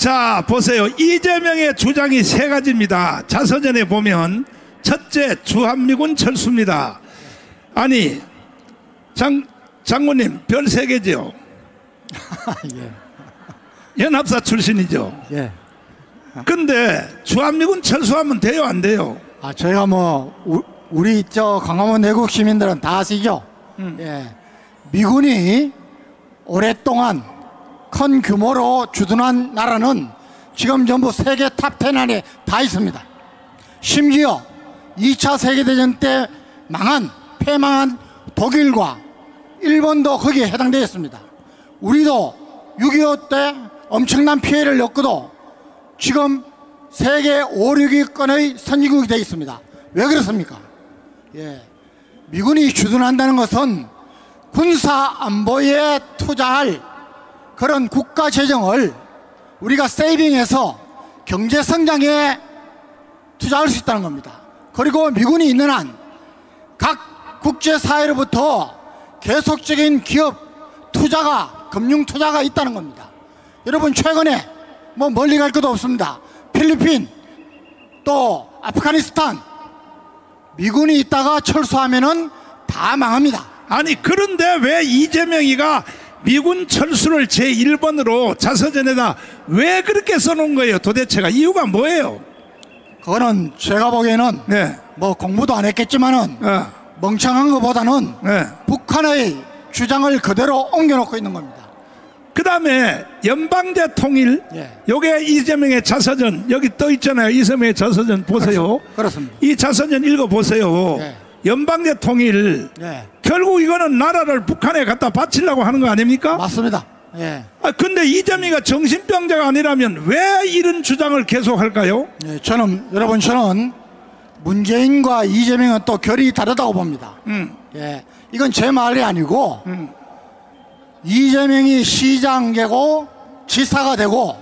자, 보세요. 이재명의 주장이 세 가지입니다. 자서전에 보면 첫째, 주한미군 철수입니다. 아니, 장군님 별 세 개죠. 예. 연합사 출신이죠. 예. 근데 주한미군 철수하면 돼요, 안 돼요? 저희가 우리 광화문 내국 시민들은 다 아시죠? 예. 미군이 오랫동안 큰 규모로 주둔한 나라는 지금 전부 세계 탑10 안에 다 있습니다. 심지어 2차 세계대전 때 패망한 독일과 일본도 거기에 해당되어 있습니다. 우리도 6.25 때 엄청난 피해를 겪고도 지금 세계 5, 6위권의 선진국이 되어 있습니다. 왜 그렇습니까? 예. 미군이 주둔한다는 것은 군사 안보에 투자할 그런 국가 재정을 우리가 세이빙해서 경제 성장에 투자할 수 있다는 겁니다. 그리고 미군이 있는 한 각 국제사회로부터 계속적인 기업 투자가, 금융 투자가 있다는 겁니다. 여러분, 최근에 멀리 갈 것도 없습니다. 필리핀, 또 아프가니스탄, 미군이 있다가 철수하면은 다 망합니다. 아니, 그런데 왜 이재명이가 미군 철수를 제1번으로 자서전에다 왜 그렇게 써놓은 거예요? 도대체가 이유가 뭐예요? 그거는 제가 보기에는 네. 공부도 안 했겠지만은 멍청한 것보다는 북한의 주장을 그대로 옮겨놓고 있는 겁니다. 그 다음에 연방제 통일, 요게 이재명의 자서전 여기 떠 있잖아요. 이재명의 자서전 보세요. 그렇습니다. 이 자서전 읽어보세요. 연방제 통일, 결국 이거는 나라를 북한에 갖다 바치려고 하는 거 아닙니까? 맞습니다. 근데 이재명이가 정신병자가 아니라면 왜 이런 주장을 계속할까요? 저는 문재인과 이재명은 또 결이 다르다고 봅니다. 이건 제 말이 아니고 이재명이 시장 되고 지사가 되고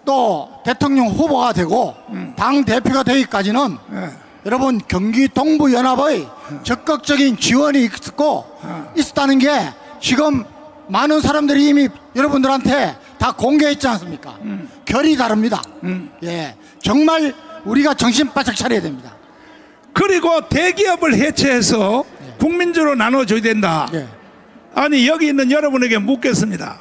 또 대통령 후보가 되고 당 대표가 되기까지는 여러분, 경기 동부연합의 적극적인 지원이 있었다는 게 지금 많은 사람들이 이미 여러분들한테 다 공개했지 않습니까? 결이 다릅니다. 정말 우리가 정신 바짝 차려야 됩니다. 그리고 대기업을 해체해서 국민주로 나눠줘야 된다. 아니, 여기 있는 여러분에게 묻겠습니다.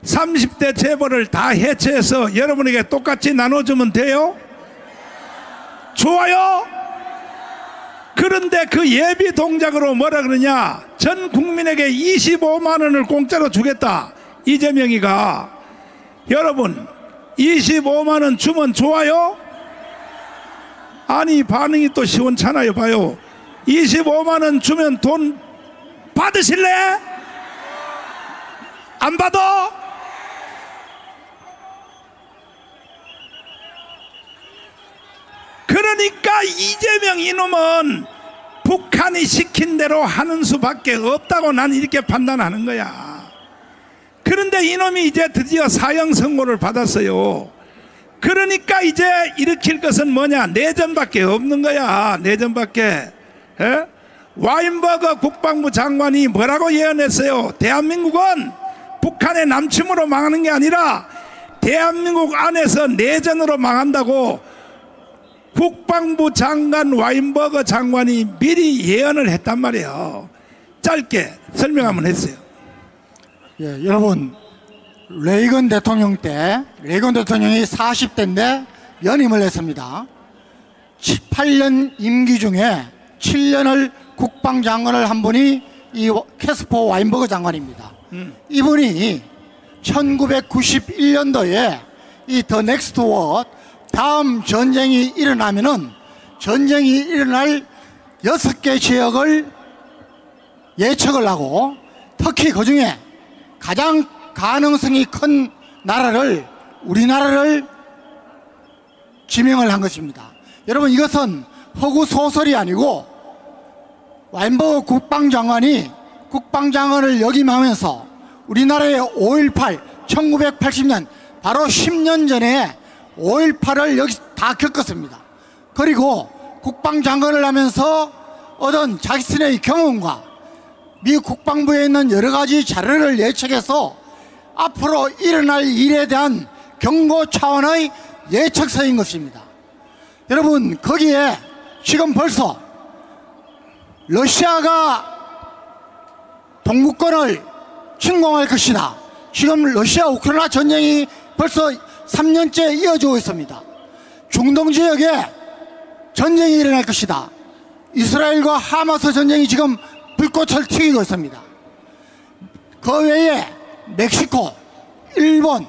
30대 재벌을 다 해체해서 여러분에게 똑같이 나눠주면 돼요? 좋아요? 그런데 그 예비 동작으로 뭐라 그러냐? 전 국민에게 25만 원을 공짜로 주겠다. 이재명이가. 여러분, 25만 원 주면 좋아요? 아니, 반응이 또 시원찮아요. 봐요. 25만 원 주면 돈 받으실래? 안 받아? 그러니까 이재명 이놈은 북한이 시킨 대로 하는 수밖에 없다고 난 이렇게 판단하는 거야. 그런데 이놈이 이제 드디어 사형 선고를 받았어요. 그러니까 이제 일으킬 것은 뭐냐? 내전밖에 없는 거야. 내전밖에. 와인버거 국방부 장관이 뭐라고 예언했어요? 대한민국은 북한의 남침으로 망하는 게 아니라 대한민국 안에서 내전으로 망한다고 국방부 장관 와인버거 장관이 미리 예언을 했단 말이에요. 짧게 설명 한번 했어요. 여러분, 레이건 대통령이 40대인데 연임을 했습니다. 8년 임기 중에 7년을 국방장관을 한 분이 이 캐스퍼 와인버거 장관입니다. 이분이 1991년도에 이 더 넥스트 워, 다음 전쟁이 일어나면은 전쟁이 일어날 6개 지역을 예측을 하고, 특히 그 중에 가장 가능성이 큰 나라를, 우리나라를 지명을 한 것입니다. 여러분, 이것은 허구 소설이 아니고 와인버거 국방장관이 국방장관을 역임하면서 우리나라의 5.18 1980년 바로 10년 전에 5.18을 여기 다 겪었습니다. 그리고 국방장관을 하면서 얻은 자신의 경험과 미국 국방부에 있는 여러 가지 자료를 예측해서 앞으로 일어날 일에 대한 경고 차원의 예측서인 것입니다. 여러분, 거기에 지금 벌써 러시아가 동구권을 침공할 것이다. 지금 러시아 우크라이나 전쟁이 벌써 3년째 이어지고 있습니다. 중동 지역에 전쟁이 일어날 것이다. 이스라엘과 하마스 전쟁이 지금 불꽃을 튀기고 있습니다. 그 외에 멕시코, 일본,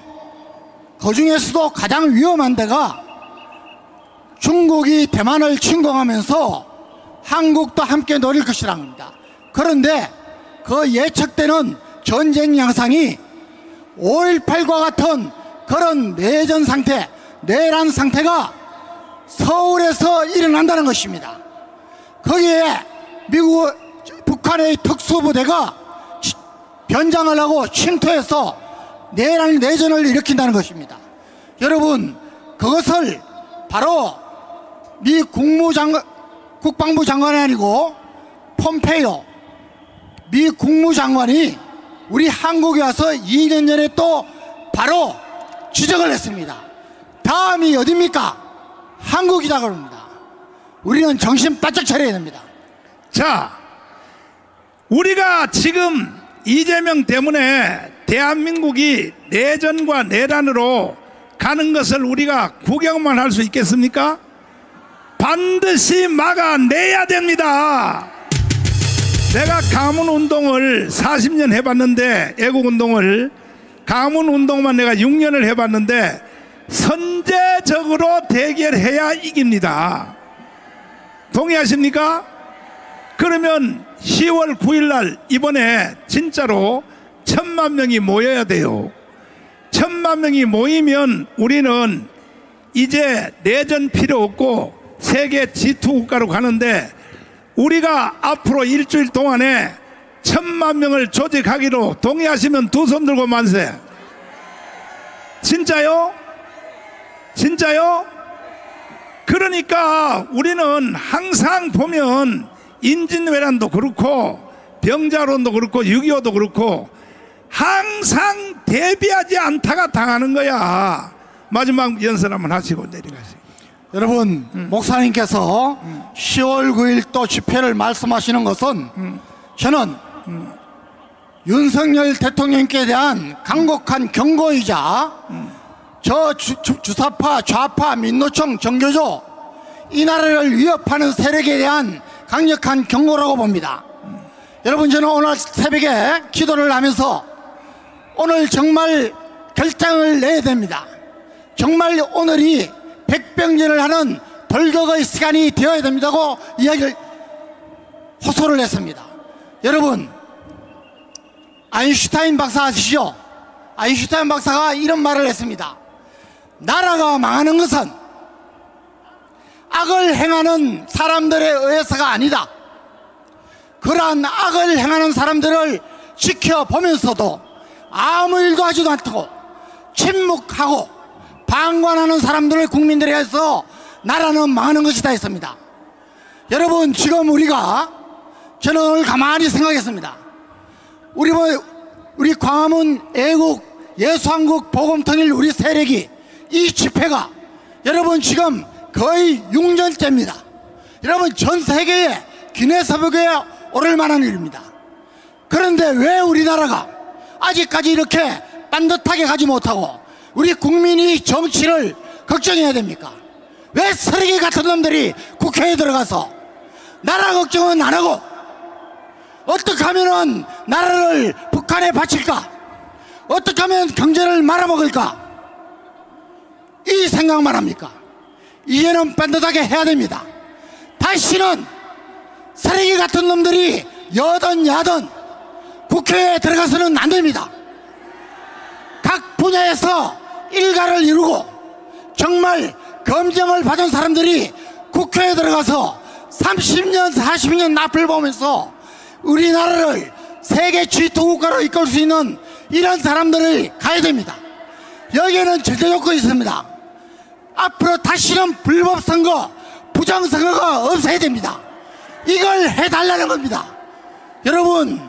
그 중에서도 가장 위험한 데가 중국이 대만을 침공하면서 한국도 함께 노릴 것이라는 겁니다. 그런데 그 예측되는 전쟁 양상이 5.18과 같은 그런 내전 상태, 내란 상태가 서울에서 일어난다는 것입니다. 거기에 북한의 특수부대가 변장을 하고 침투해서 내전을 일으킨다는 것입니다. 여러분, 그것을 바로 미 국방부 장관이 아니고 폼페이오 미 국무장관이 우리 한국에 와서 2년 전에 또 바로 지적을 했습니다. 다음이 어디입니까? 한국이다 그럽니다. 우리는 정신 바짝 차려야 됩니다. 자, 우리가 지금 이재명 때문에 대한민국이 내전과 내란으로 가는 것을 우리가 구경만 할 수 있겠습니까? 반드시 막아내야 됩니다. 내가 가문운동을 40년 해봤는데, 애국운동을 가문운동만 내가 6년을 해봤는데 선제적으로 대결해야 이깁니다. 동의하십니까? 그러면 10월 9일 이번에 진짜로 1,000만 명이 모여야 돼요. 1,000만 명이 모이면 우리는 이제 내전 필요 없고 세계 G2 국가로 가는데, 우리가 앞으로 일주일 동안에 1,000만 명을 조직하기로 동의하시면 두 손 들고 만세. 진짜요? 진짜요? 그러니까 우리는 항상 보면 인진왜란도 그렇고 병자론도 그렇고 6.25도 그렇고 항상 대비하지 않다가 당하는 거야. 마지막 연설 한번 하시고 내려가시고. 여러분, 목사님께서 10월 9일 또 집회를 말씀하시는 것은 저는 윤석열 대통령께 대한 강력한 경고이자 저 주사파, 좌파, 민노총, 정교조 이 나라를 위협하는 세력에 대한 강력한 경고라고 봅니다. 여러분, 저는 오늘 새벽에 기도를 하면서 오늘 정말 결정을 내야 됩니다. 정말 오늘이 백병전을 하는 돌격의 시간이 되어야 됩니다고 이야기를 호소를 했습니다. 여러분, 아인슈타인 박사 아시죠? 아인슈타인 박사가 이런 말을 했습니다. 나라가 망하는 것은 악을 행하는 사람들에 의해서가 아니다. 그러한 악을 행하는 사람들을 지켜보면서도 아무 일도 하지도 않고 침묵하고 방관하는 사람들을 국민들에 의해서 나라는 망하는 것이다 했습니다. 여러분, 지금 저는 오늘 가만히 생각했습니다. 우리 광화문 애국 예수한국 복음통일 우리 세력이 이 집회가 여러분 지금 거의 6년째입니다. 여러분, 전 세계에 기네스북에 오를 만한 일입니다. 그런데 왜 우리나라가 아직까지 이렇게 반듯하게 가지 못하고 우리 국민이 정치를 걱정해야 됩니까? 왜 쓰레기 같은 놈들이 국회에 들어가서 나라 걱정은 안 하고 어떻게 하면은 나라를 북한에 바칠까? 어떻게 하면 경제를 말아먹을까? 이 생각만 합니까? 이제는 반듯하게 해야 됩니다. 다시는 쓰레기 같은 놈들이 여든 야든 국회에 들어가서는 안 됩니다. 각 분야에서 일가를 이루고 정말 검증을 받은 사람들이 국회에 들어가서 30년 40년 납을 보면서 우리나라를 세계 G2 국가로 이끌 수 있는 이런 사람들이 가야 됩니다. 여기에는 절대 조건이 있습니다. 앞으로 다시는 불법 선거, 부정 선거가 없어야 됩니다. 이걸 해달라는 겁니다. 여러분,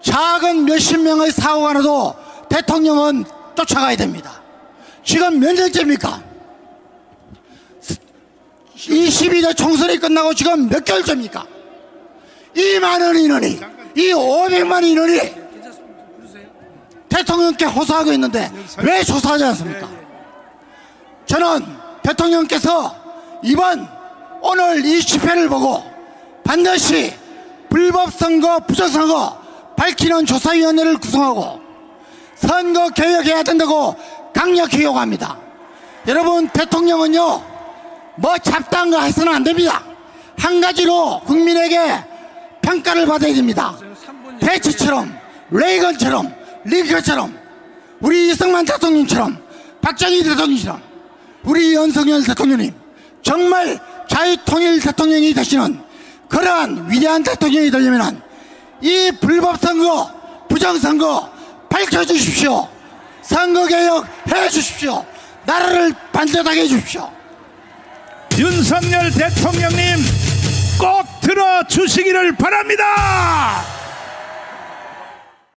작은 몇십 명의 사고가 나도 대통령은 쫓아가야 됩니다. 지금 몇 년째입니까? 22대 총선이 끝나고 지금 몇 개월째입니까? 이 많은 인원이, 이 500만 인원이 대통령께 호소하고 있는데 왜 조사하지 않습니까? 저는 대통령께서 오늘 이 집회를 보고 반드시 불법선거, 부정선거 밝히는 조사위원회를 구성하고 선거 개혁해야 된다고 강력히 요구합니다. 여러분, 대통령은요 뭐 잡다한 거 해서는 안 됩니다. 한 가지로 국민에게 평가를 받아야 됩니다. 대치처럼, 레이건처럼, 링컨처럼, 우리 이승만 대통령처럼, 박정희 대통령처럼, 우리 윤석열 대통령님 정말 자유통일 대통령이 되시는 그러한 위대한 대통령이 되려면 이 불법선거, 부정선거 밝혀주십시오. 선거개혁 해주십시오. 나라를 반듯하게 해주십시오. 윤석열 대통령님 꼭 들어주시기를 바랍니다.